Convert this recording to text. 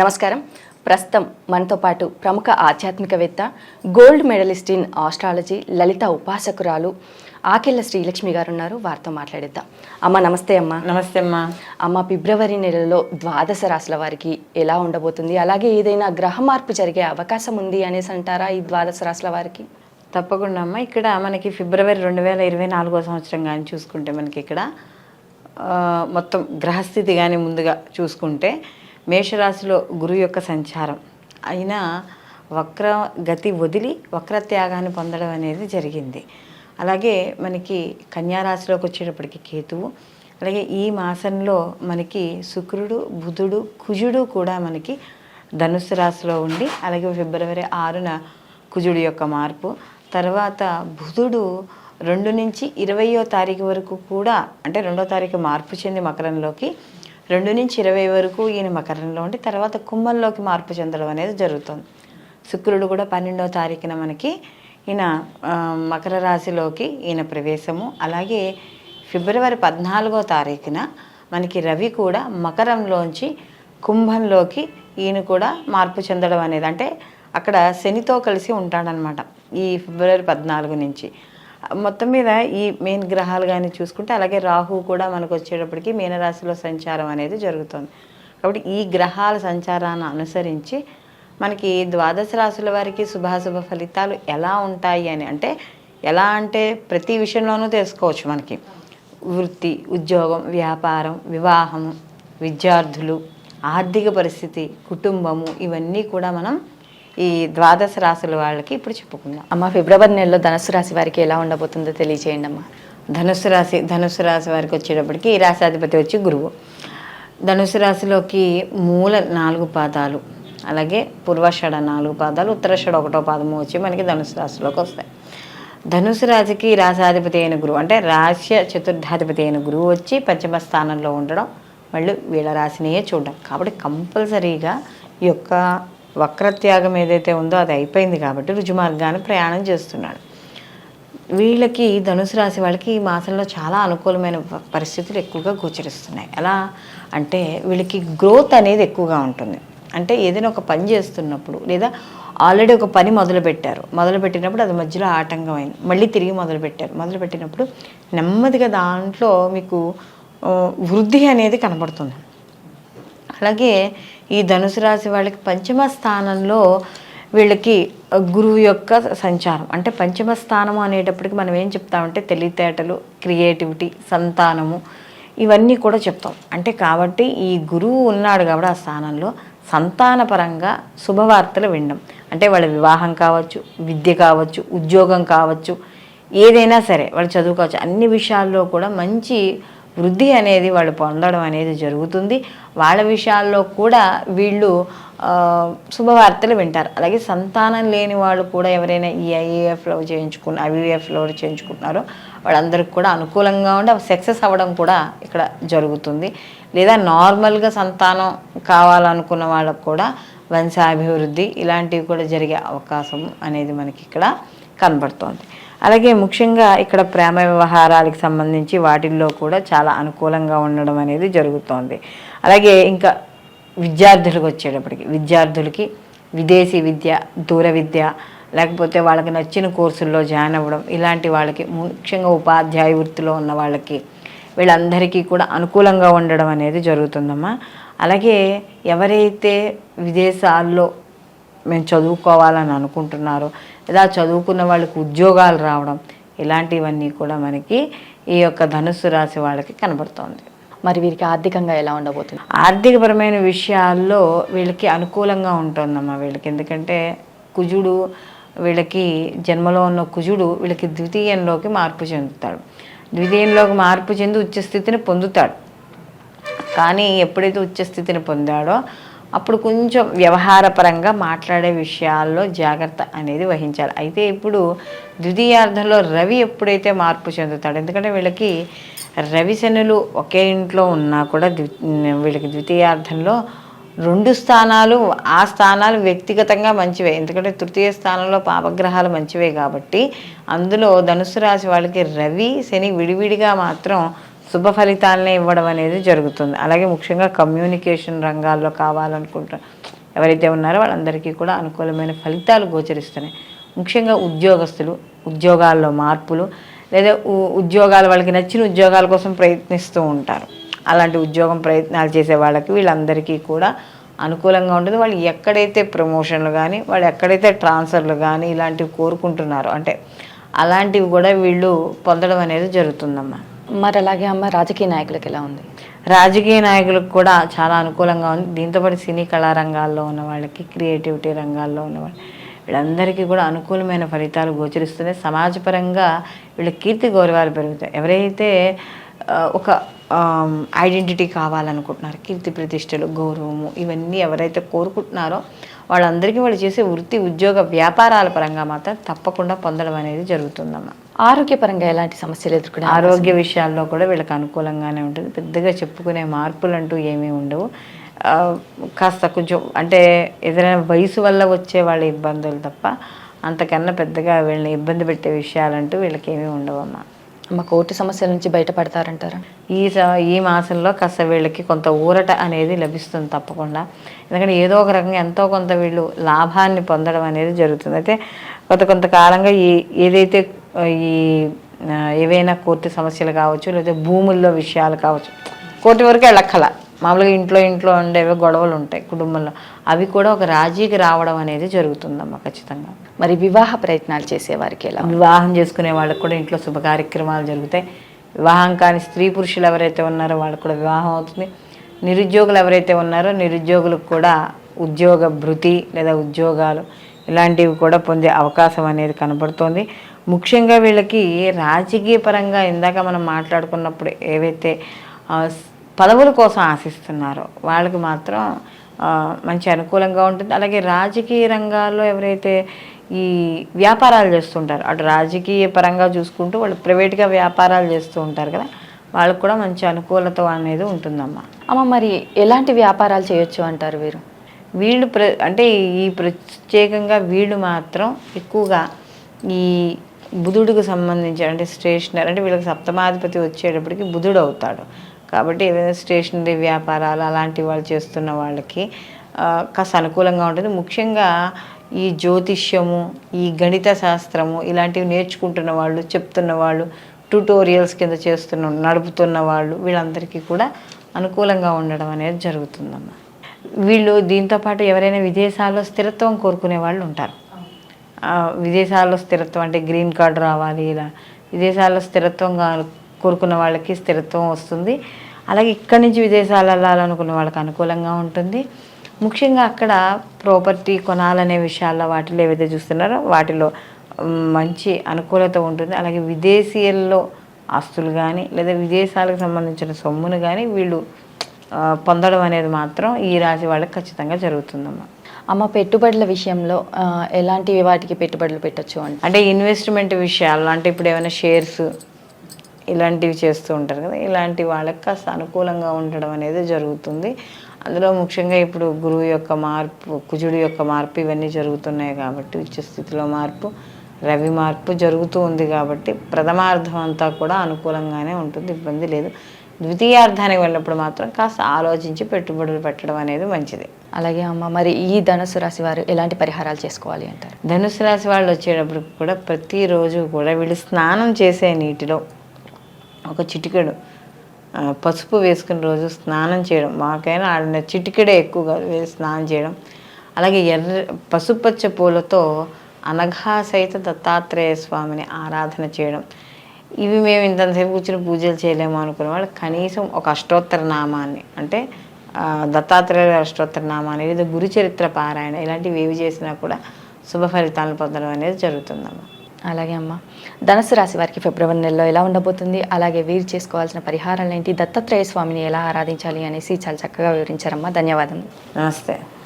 నమస్కారం. ప్రస్తుతం మనతో పాటు ప్రముఖ ఆధ్యాత్మికవేత్త, గోల్డ్ మెడలిస్ట్ ఇన్ ఆస్ట్రాలజీ, లలిత ఉపాసకురాలు ఆకెళ్ళ శ్రీలక్ష్మి గారు ఉన్నారు. వారితో మాట్లాడిద్దాం. అమ్మ నమస్తే. అమ్మ నమస్తే అమ్మా. అమ్మ, ఫిబ్రవరి నెలలో ద్వాదశ రాశుల వారికి ఎలా ఉండబోతుంది, అలాగే ఏదైనా గ్రహ మార్పు జరిగే అవకాశం ఉంది అనేసి అంటారా ఈ ద్వాదశ రాశుల వారికి? తప్పకుండా అమ్మ. ఇక్కడ మనకి ఫిబ్రవరి 2024 సంవత్సరం కానీ చూసుకుంటే మనకి ఇక్కడ మొత్తం గ్రహస్థితి కానీ ముందుగా చూసుకుంటే మేషరాశిలో గురువు యొక్క సంచారం అయినా వక్ర గతి వదిలి వక్రత్యాగాన్ని పొందడం అనేది జరిగింది. అలాగే మనకి కన్యారాశిలోకి వచ్చేటప్పటికి కేతువు, అలాగే ఈ మాసంలో మనకి శుక్రుడు, బుధుడు, కుజుడు కూడా మనకి ధనుస్సు రాశిలో ఉండి, అలాగే ఫిబ్రవరి 6న కుజుడు యొక్క మార్పు, తర్వాత బుధుడు 2 నుంచి 20వ తారీఖు వరకు కూడా, అంటే 2వ తారీఖు మార్పు చెంది మకరంలోకి, 2 నుంచి 20 వరకు ఈయన మకరంలో ఉండి తర్వాత కుంభంలోకి మార్పు చెందడం అనేది జరుగుతుంది. శుక్రుడు కూడా 12వ తారీఖున మనకి ఈయన మకర రాశిలోకి ఈయన ప్రవేశము, అలాగే ఫిబ్రవరి 14వ తారీఖున మనకి రవి కూడా మకరంలోంచి కుంభంలోకి ఈయన కూడా మార్పు చెందడం అనేది, అంటే అక్కడ శనితో కలిసి ఉంటాడనమాట ఈ ఫిబ్రవరి 14 నుంచి. మొత్తం మీద ఈ మెయిన్ గ్రహాలు కానీ చూసుకుంటే, అలాగే రాహు కూడా మనకు వచ్చేటప్పటికి మీనరాశిలో సంచారం అనేది జరుగుతుంది. కాబట్టి ఈ గ్రహాల సంచారాన్ని అనుసరించి మనకి ద్వాదశ రాశుల వారికి శుభాశుభ ఫలితాలు ఎలా ఉంటాయి అని, అంటే ఎలా అంటే ప్రతి విషయంలోనూ తెలుసుకోవచ్చు. మనకి వృత్తి, ఉద్యోగం, వ్యాపారం, వివాహము, విద్యార్థులు, ఆర్థిక పరిస్థితి, కుటుంబము, ఇవన్నీ కూడా మనం ఈ ద్వాదశ రాశుల వాళ్ళకి ఇప్పుడు చెప్పుకుందాం. అమ్మ, ఫిబ్రవరి నెలలో ధనుసు రాశి వారికి ఎలా ఉండబోతుందో తెలియజేయండి అమ్మ. ధనుసు రాశి వారికి వచ్చేటప్పటికి ఈ రాశాధిపతి వచ్చి గురువు. ధనుసు రాశిలోకి మూల 4 పాదాలు, అలాగే పూర్వాషాఢ 4 పాదాలు, ఉత్తరాషాఢ 1వ పాదము వచ్చి మనకి ధనుసు రాశిలోకి వస్తాయి. ధనుసు రాశికి రాశాధిపతి అయిన గురువు, అంటే రాశ్య చతుర్థాధిపతి అయిన గురువు వచ్చి పంచమ స్థానంలో ఉండడం, మళ్ళీ వీళ్ళ రాశినియే చూడడం. కాబట్టి కంపల్సరీగా ఈ యొక్క వక్రత్యాగం ఏదైతే ఉందో అది అయిపోయింది కాబట్టి రుజుమార్గాన్ని ప్రయాణం చేస్తున్నాడు. వీళ్ళకి ధనుసు రాశి వాళ్ళకి ఈ మాసంలో చాలా అనుకూలమైన పరిస్థితులు ఎక్కువగా గోచరిస్తున్నాయి. ఎలా అంటే వీళ్ళకి గ్రోత్ అనేది ఎక్కువగా ఉంటుంది. అంటే ఏదైనా ఒక పని చేస్తున్నప్పుడు, లేదా ఆల్రెడీ ఒక పని మొదలుపెట్టినప్పుడు అది మధ్యలో ఆటంకమైంది, మళ్ళీ తిరిగి మొదలుపెట్టినప్పుడు నెమ్మదిగా దాంట్లో మీకు వృద్ధి అనేది కనబడుతుంది. అలాగే ఈ ధనుసు రాశి వాళ్ళకి పంచమ స్థానంలో వీళ్ళకి గురువు యొక్క సంచారం, అంటే పంచమ స్థానము అనేటప్పటికి మనం ఏం చెప్తామంటే తెలివితేటలు, క్రియేటివిటీ, సంతానము, ఇవన్నీ కూడా చెప్తాం. అంటే కాబట్టి ఈ గురువు ఉన్నాడు కాబట్టి ఆ స్థానంలో సంతానపరంగా శుభవార్తలు వినడం, అంటే వాళ్ళ వివాహం కావచ్చు, విద్య కావచ్చు, ఉద్యోగం కావచ్చు, ఏదైనా సరే వాళ్ళు చదువు కావచ్చు, అన్ని విషయాల్లో కూడా మంచి వృద్ధి అనేది వాళ్ళు పొందడం అనేది జరుగుతుంది. వాళ్ళ విషయాల్లో కూడా వీళ్ళు శుభవార్తలు వింటారు. అలాగే సంతానం లేని వాళ్ళు కూడా ఎవరైనా ఈ ఐవీఎఫ్లో చేయించుకుంటున్నారో వాళ్ళందరికీ కూడా అనుకూలంగా ఉండి అవి సక్సెస్ అవ్వడం కూడా ఇక్కడ జరుగుతుంది. లేదా నార్మల్గా సంతానం కావాలనుకున్న వాళ్ళకు కూడా వంశాభివృద్ధి ఇలాంటివి కూడా జరిగే అవకాశం అనేది మనకి ఇక్కడ కనబడుతోంది. అలాగే ముఖ్యంగా ఇక్కడ ప్రేమ వ్యవహారాలకు సంబంధించి వాటిల్లో కూడా చాలా అనుకూలంగా ఉండడం అనేది జరుగుతోంది. అలాగే ఇంకా విద్యార్థులకు వచ్చేటప్పటికి విద్యార్థులకి విదేశీ విద్య, దూర విద్య, లేకపోతే వాళ్ళకి నచ్చిన కోర్సుల్లో జాయిన్ అవ్వడం, ఇలాంటి వాళ్ళకి ముఖ్యంగా ఉపాధ్యాయ వృత్తిలో ఉన్న వాళ్ళకి వీళ్ళందరికీ కూడా అనుకూలంగా ఉండడం అనేది జరుగుతుందమ్మా. అలాగే ఎవరైతే విదేశాల్లో మేము చదువుకోవాలని అనుకుంటున్నారో, లేదా చదువుకున్న వాళ్ళకి ఉద్యోగాలు రావడం, ఇలాంటివన్నీ కూడా మనకి ఈ యొక్క ధనుస్సు రాశి వాళ్ళకి కనబడుతోంది. మరి వీరికి ఆర్థికంగా ఎలా ఉండబోతుంది? ఆర్థికపరమైన విషయాల్లో వీళ్ళకి అనుకూలంగా ఉంటుందమ్మా వీళ్ళకి. ఎందుకంటే కుజుడు వీళ్ళకి జన్మలో ఉన్న కుజుడు వీళ్ళకి ద్వితీయంలోకి మార్పు చెందుతాడు. ద్వితీయంలోకి మార్పు చెంది ఉచ్చస్థితిని పొందుతాడు. కానీ ఎప్పుడైతే ఉచ్చస్థితిని పొందాడో అప్పుడు కొంచెం వ్యవహారపరంగా మాట్లాడే విషయాల్లో జాగ్రత్త అనేది వహించాలి. అయితే ఇప్పుడు ద్వితీయార్థంలో రవి ఎప్పుడైతే మార్పు చెందుతాడు, ఎందుకంటే వీళ్ళకి రవి శనులు ఒకే ఇంట్లో ఉన్నా కూడా వీళ్ళకి ద్వితీయార్థంలో 2 స్థానాలు, ఆ స్థానాలు వ్యక్తిగతంగా మంచివే, ఎందుకంటే తృతీయ స్థానంలో పాపగ్రహాలు మంచివే కాబట్టి అందులో ధనుస్సు రాశి వాళ్ళకి రవి శని విడివిడిగా మాత్రం శుభ ఫలితాలనే ఇవ్వడం అనేది జరుగుతుంది. అలాగే ముఖ్యంగా కమ్యూనికేషన్ రంగాల్లో కావాలనుకుంటారు ఎవరైతే ఉన్నారో వాళ్ళందరికీ కూడా అనుకూలమైన ఫలితాలు గోచరిస్తున్నాయి. ముఖ్యంగా ఉద్యోగస్తులు, ఉద్యోగాల్లో మార్పులు లేదా ఉద్యోగాలు వాళ్ళకి నచ్చిన ఉద్యోగాల కోసం ప్రయత్నిస్తూ ఉంటారు. అలాంటి ఉద్యోగం ప్రయత్నాలు చేసే వాళ్ళకి వీళ్ళందరికీ కూడా అనుకూలంగా ఉంటుంది. వాళ్ళు ఎక్కడైతే ప్రమోషన్లు కానీ వాళ్ళు ఎక్కడైతే ట్రాన్స్ఫర్లు కానీ ఇలాంటివి కోరుకుంటున్నారో అంటే అలాంటివి కూడా వీళ్ళు పొందడం అనేది జరుగుతుందమ్మా. మరి అలాగే అమ్మ రాజకీయ నాయకులకు ఎలా ఉంది? రాజకీయ నాయకులకు కూడా చాలా అనుకూలంగా ఉంది. దీంతోపాటు సినీ కళారంగాల్లో ఉన్న వాళ్ళకి, క్రియేటివిటీ రంగాల్లో ఉన్న వాళ్ళు వీళ్ళందరికీ కూడా అనుకూలమైన ఫలితాలు గోచరిస్తున్నాయి. సమాజపరంగా వీళ్ళ కీర్తి గౌరవాలు పెరుగుతాయి. ఎవరైతే ఒక ఐడెంటిటీ కావాలనుకుంటున్నారు, కీర్తి ప్రతిష్టలు, గౌరవము ఇవన్నీ ఎవరైతే కోరుకుంటున్నారో వాళ్ళందరికీ వాళ్ళు చేసే వృత్తి, ఉద్యోగ, వ్యాపారాల పరంగా మాత్రం తప్పకుండా పొందడం అనేది జరుగుతుందమ్మా. ఆరోగ్యపరంగా ఎలాంటి సమస్యలు ఎదుర్కొనే ఆరోగ్య విషయాల్లో కూడా వీళ్ళకి అనుకూలంగానే ఉంటుంది. పెద్దగా చెప్పుకునే మార్పులు అంటూ ఏమీ ఉండవు. కాస్త కొంచెం అంటే ఏదైనా వయసు వల్ల వచ్చే వాళ్ళ ఇబ్బందులు తప్ప అంతకన్నా పెద్దగా వీళ్ళని ఇబ్బంది పెట్టే విషయాలంటూ వీళ్ళకి ఏమీ ఉండవమ్మా. అమ్మ కోర్టు సమస్యల నుంచి బయటపడతారంటారా? ఈ మాసంలో కాస్త వీళ్ళకి కొంత ఊరట అనేది లభిస్తుంది తప్పకుండా. ఎందుకంటే ఏదో ఒక రకంగా ఎంతో కొంత వీళ్ళు లాభాన్ని పొందడం అనేది జరుగుతుంది. అయితే కొంతకాలంగా ఏదైతే ఏవైనా కోర్టు సమస్యలు కావచ్చు, లేదా భూముల్లో విషయాలు కావచ్చు, కోర్టు వరకు వెళ్ళక్కల మామూలుగా ఇంట్లో ఉండేవి గొడవలు ఉంటాయి కుటుంబంలో, అవి కూడా ఒక రాజీకి రావడం అనేది జరుగుతుందమ్మా ఖచ్చితంగా. మరి వివాహ ప్రయత్నాలు చేసేవారికి ఎలా? వివాహం చేసుకునే వాళ్ళకి కూడా ఇంట్లో శుభ కార్యక్రమాలు జరుగుతాయి. వివాహం కాని స్త్రీ పురుషులు ఎవరైతే ఉన్నారో వాళ్ళకు కూడా వివాహం అవుతుంది. నిరుద్యోగులు ఎవరైతే ఉన్నారో నిరుద్యోగులకు కూడా ఉద్యోగ భృతి లేదా ఉద్యోగాలు ఇలాంటివి కూడా పొందే అవకాశం అనేది కనబడుతోంది. ముఖ్యంగా వీళ్ళకి రాజకీయ పరంగా ఇందాక మనం మాట్లాడుకున్నప్పుడు ఏవైతే పదవుల కోసం ఆశిస్తున్నారో వాళ్ళకి మాత్రం మంచి అనుకూలంగా ఉంటుంది. అలాగే రాజకీయ రంగాల్లో ఎవరైతే ఈ వ్యాపారాలు చేస్తుంటారో అటు రాజకీయ పరంగా చూసుకుంటూ వాళ్ళు ప్రైవేట్గా వ్యాపారాలు చేస్తూ ఉంటారు కదా, వాళ్ళకు కూడా మంచి అనుకూలత అనేది ఉంటుందమ్మా. అమ్మ మరి ఎలాంటి వ్యాపారాలు చేయొచ్చు అంటారు వీళ్ళు అంటే ఈ ప్రత్యేకంగా వీళ్ళు మాత్రం ఎక్కువగా ఈ బుధుడికి సంబంధించి అంటే స్టేషనరీ అంటే వీళ్ళకి సప్తమాధిపతి వచ్చేటప్పటికి బుధుడు అవుతాడు కాబట్టి ఏదైనా స్టేషనరీ వ్యాపారాలు అలాంటి వాళ్ళు చేస్తున్న వాళ్ళకి కాస్త అనుకూలంగా ఉంటుంది. ముఖ్యంగా ఈ జ్యోతిష్యము, ఈ గణిత శాస్త్రము ఇలాంటివి నేర్చుకుంటున్న వాళ్ళు, చెప్తున్న వాళ్ళు, ట్యూటోరియల్స్ కింద నడుపుతున్న వాళ్ళు వీళ్ళందరికీ కూడా అనుకూలంగా ఉండడం అనేది జరుగుతుందమ్మా. వీళ్ళు దీంతోపాటు ఎవరైనా విదేశాల్లో స్థిరత్వం కోరుకునే వాళ్ళు ఉంటారు. విదేశాల్లో స్థిరత్వం అంటే గ్రీన్ కార్డు రావాలి, ఇలా విదేశాల్లో స్థిరత్వం కోరుకున్న వాళ్ళకి స్థిరత్వం వస్తుంది. అలాగే ఇక్కడి నుంచి విదేశాలు వెళ్ళాలనుకున్న వాళ్ళకి అనుకూలంగా ఉంటుంది. ముఖ్యంగా అక్కడ ప్రాపర్టీ కొనాలనే విషయాల్లో వాటిలో ఏవైతే చూస్తున్నారో వాటిలో మంచి అనుకూలత ఉంటుంది. అలాగే విదేశీయుల్లో ఆస్తులు కానీ లేదా విదేశాలకు సంబంధించిన సొమ్మును కానీ వీళ్ళు పొందడం అనేది మాత్రం ఈ రాశి వాళ్ళకి ఖచ్చితంగా జరుగుతుందమ్మా. అమ్మ పెట్టుబడుల విషయంలో ఎలాంటి వాటికి పెట్టుబడులు పెట్టచ్చు అంటే ఇన్వెస్ట్మెంట్ విషయాల్లో అంటే ఇప్పుడు ఏమైనా షేర్స్ ఇలాంటివి చేస్తూ ఉంటారు కదా, ఇలాంటి వాళ్ళకి కాస్త అనుకూలంగా ఉండడం అనేది జరుగుతుంది. అందులో ముఖ్యంగా ఇప్పుడు గురువు యొక్క మార్పు, కుజుడు యొక్క మార్పు ఇవన్నీ జరుగుతున్నాయి కాబట్టి ఉచ్చ స్థితిలో మార్పు, రవి మార్పు జరుగుతూ ఉంది కాబట్టి ప్రథమార్థం అంతా కూడా అనుకూలంగానే ఉంటుంది, ఇబ్బంది లేదు. ద్వితీయార్థానికి వెళ్ళినప్పుడు మాత్రం కాస్త ఆలోచించి పెట్టుబడులు పెట్టడం అనేది మంచిది. అలాగే అమ్మ మరి ఈ ధనుసు రాశి వారు ఎలాంటి పరిహారాలు చేసుకోవాలి అంటారు? ధనుసు రాశి వాళ్ళు వచ్చేటప్పుడు కూడా ప్రతిరోజు కూడా వీళ్ళు స్నానం చేసే నీటిలో ఒక చిటికెడు పసుపు వేసుకుని రోజు స్నానం చేయడం, మాకైనా ఆడిన చిటికెడే ఎక్కువగా స్నానం చేయడం. అలాగే పసుపచ్చ పూలతో అనఘాసహిత దత్తాత్రేయ స్వామిని ఆరాధన చేయడం. ఇవి మేము ఇంతసేపు కూర్చొని పూజలు చేయలేము అనుకునే వాళ్ళు కనీసం ఒక అష్టోత్తర నామాన్ని అంటే దత్తాత్రేయ అష్టోత్తర నామాన్ని లేదా గురుచరిత్ర పారాయణ ఇలాంటివి ఏవి చేసినా కూడా శుభ ఫలితాలను పొందడం అనేది జరుగుతుందమ్మా. అలాగే అమ్మ ధనుసు రాశి వారికి ఫిబ్రవరి నెలలో ఎలా ఉండబోతుంది, అలాగే వీరు చేసుకోవాల్సిన పరిహారాలు ఏంటి, దత్తాత్రేయ స్వామిని ఎలా ఆరాధించాలి అనేసి చాలా చక్కగా వివరించారమ్మా. ధన్యవాదాలు. నమస్తే.